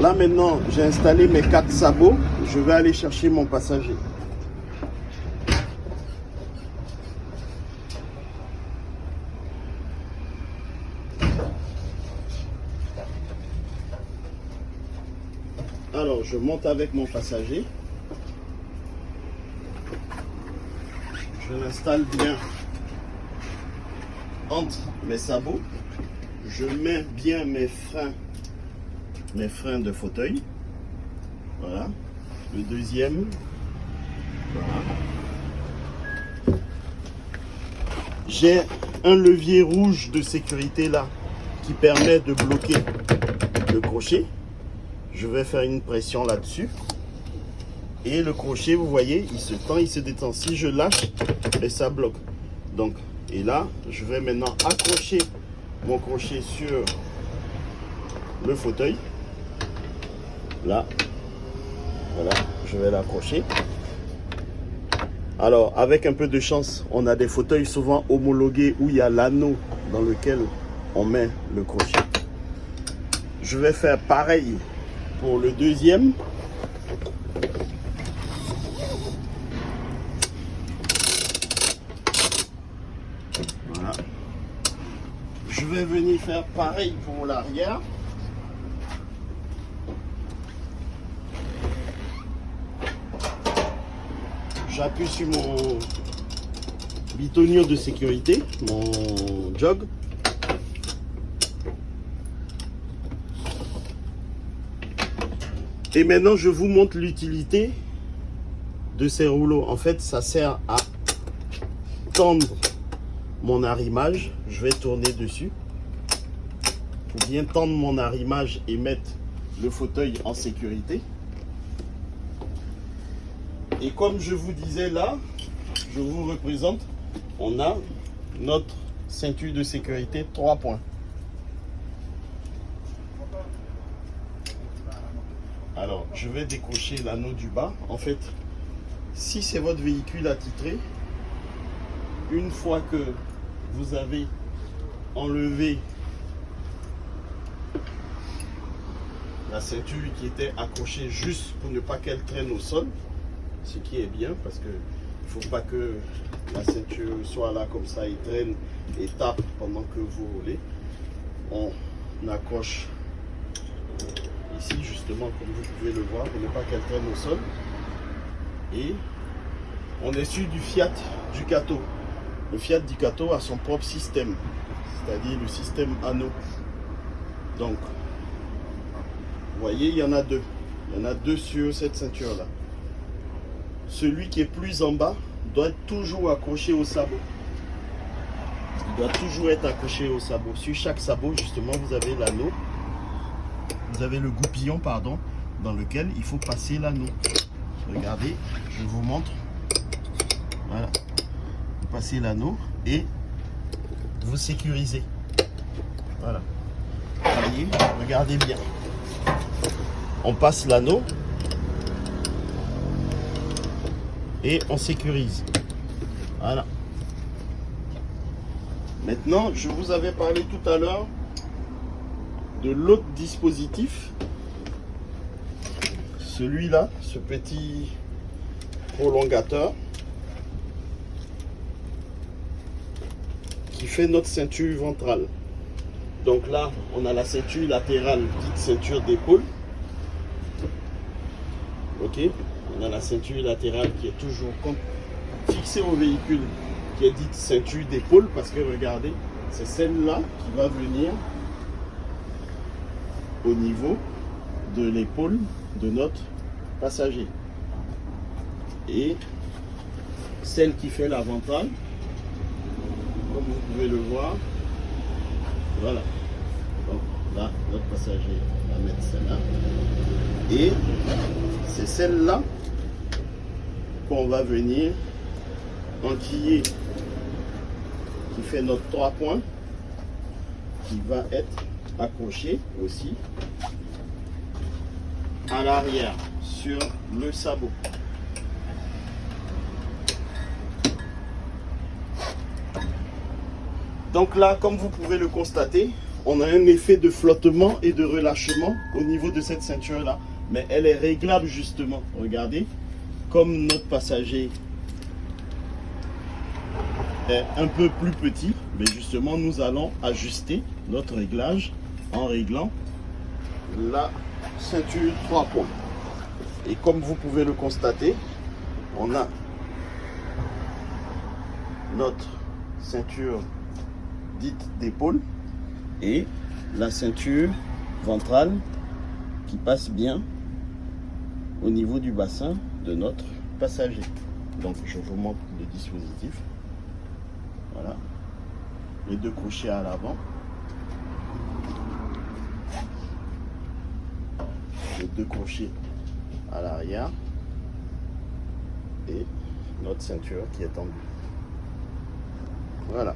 Là maintenant, j'ai installé mes 4 sabots. Je vais aller chercher mon passager. Alors, je monte avec mon passager. Je l'installe bien entre mes sabots. Je mets bien mes freins de fauteuil. Voilà. Le deuxième. Voilà. J'ai un levier rouge de sécurité là qui permet de bloquer le crochet. Je vais faire une pression là-dessus. Et le crochet, vous voyez, il se tend, il se détend. Si je lâche, et ça bloque. Donc, et là, je vais maintenant accrocher mon crochet sur le fauteuil. Là, voilà, je vais l'accrocher. Alors, avec un peu de chance, on a des fauteuils souvent homologués où il y a l'anneau dans lequel on met le crochet. Je vais faire pareil pour le deuxième. Voilà. Je vais venir faire pareil pour l'arrière. J'appuie sur mon bitonnière de sécurité, mon jog. Et maintenant, je vous montre l'utilité de ces rouleaux. En fait, ça sert à tendre mon arrimage. Je vais tourner dessus pour bien tendre mon arrimage et mettre le fauteuil en sécurité. Et comme je vous disais là, je vous représente, on a notre ceinture de sécurité 3 points. Alors, je vais décrocher l'anneau du bas. En fait, si c'est votre véhicule attitré, une fois que vous avez enlevé la ceinture qui était accrochée juste pour ne pas qu'elle traîne au sol, ce qui est bien parce que il ne faut pas que la ceinture soit là comme ça et traîne et tape pendant que vous roulez. On accroche ici justement comme vous pouvez le voir pour ne pas qu'elle traîne au sol. Et on est sur du Fiat Ducato. Le Fiat Ducato a son propre système, c'est-à-dire le système anneau. Donc, vous voyez, il y en a deux. Il y en a deux sur cette ceinture-là. Celui qui est plus en bas doit être toujours accroché au sabot. Il doit toujours être accroché au sabot. Sur chaque sabot, justement, vous avez l'anneau. Vous avez le goupillon, pardon, dans lequel il faut passer l'anneau. Regardez, je vous montre. Voilà. Vous passez l'anneau et vous sécurisez. Voilà. Voyez, regardez bien. On passe l'anneau et on sécurise. Voilà. Maintenant, je vous avais parlé tout à l'heure de l'autre dispositif. Celui-là, ce petit prolongateur qui fait notre ceinture ventrale. Donc là, on a la ceinture latérale, dite ceinture d'épaule. Ok, on a la ceinture latérale qui est toujours fixée au véhicule, qui est dite ceinture d'épaule, parce que regardez, c'est celle-là qui va venir au niveau de l'épaule de notre passager. Et celle qui fait la ventrale, comme vous pouvez le voir, voilà. Donc là, notre passager va mettre celle-là. Et c'est celle-là qu'on va venir enquiller, qui fait notre 3 points, qui va être accroché aussi à l'arrière sur le sabot. Donc là, comme vous pouvez le constater, on a un effet de flottement et de relâchement au niveau de cette ceinture là, mais elle est réglable justement. Regardez, comme notre passager est un peu plus petit, mais justement nous allons ajuster notre réglage en réglant la ceinture 3 points. Et comme vous pouvez le constater, on a notre ceinture dite d'épaule et la ceinture ventrale qui passe bien au niveau du bassin de notre passager. Donc je vous montre le dispositif. Voilà, les deux crochets à l'avant, les deux crochets à l'arrière et notre ceinture qui est tendue. Voilà.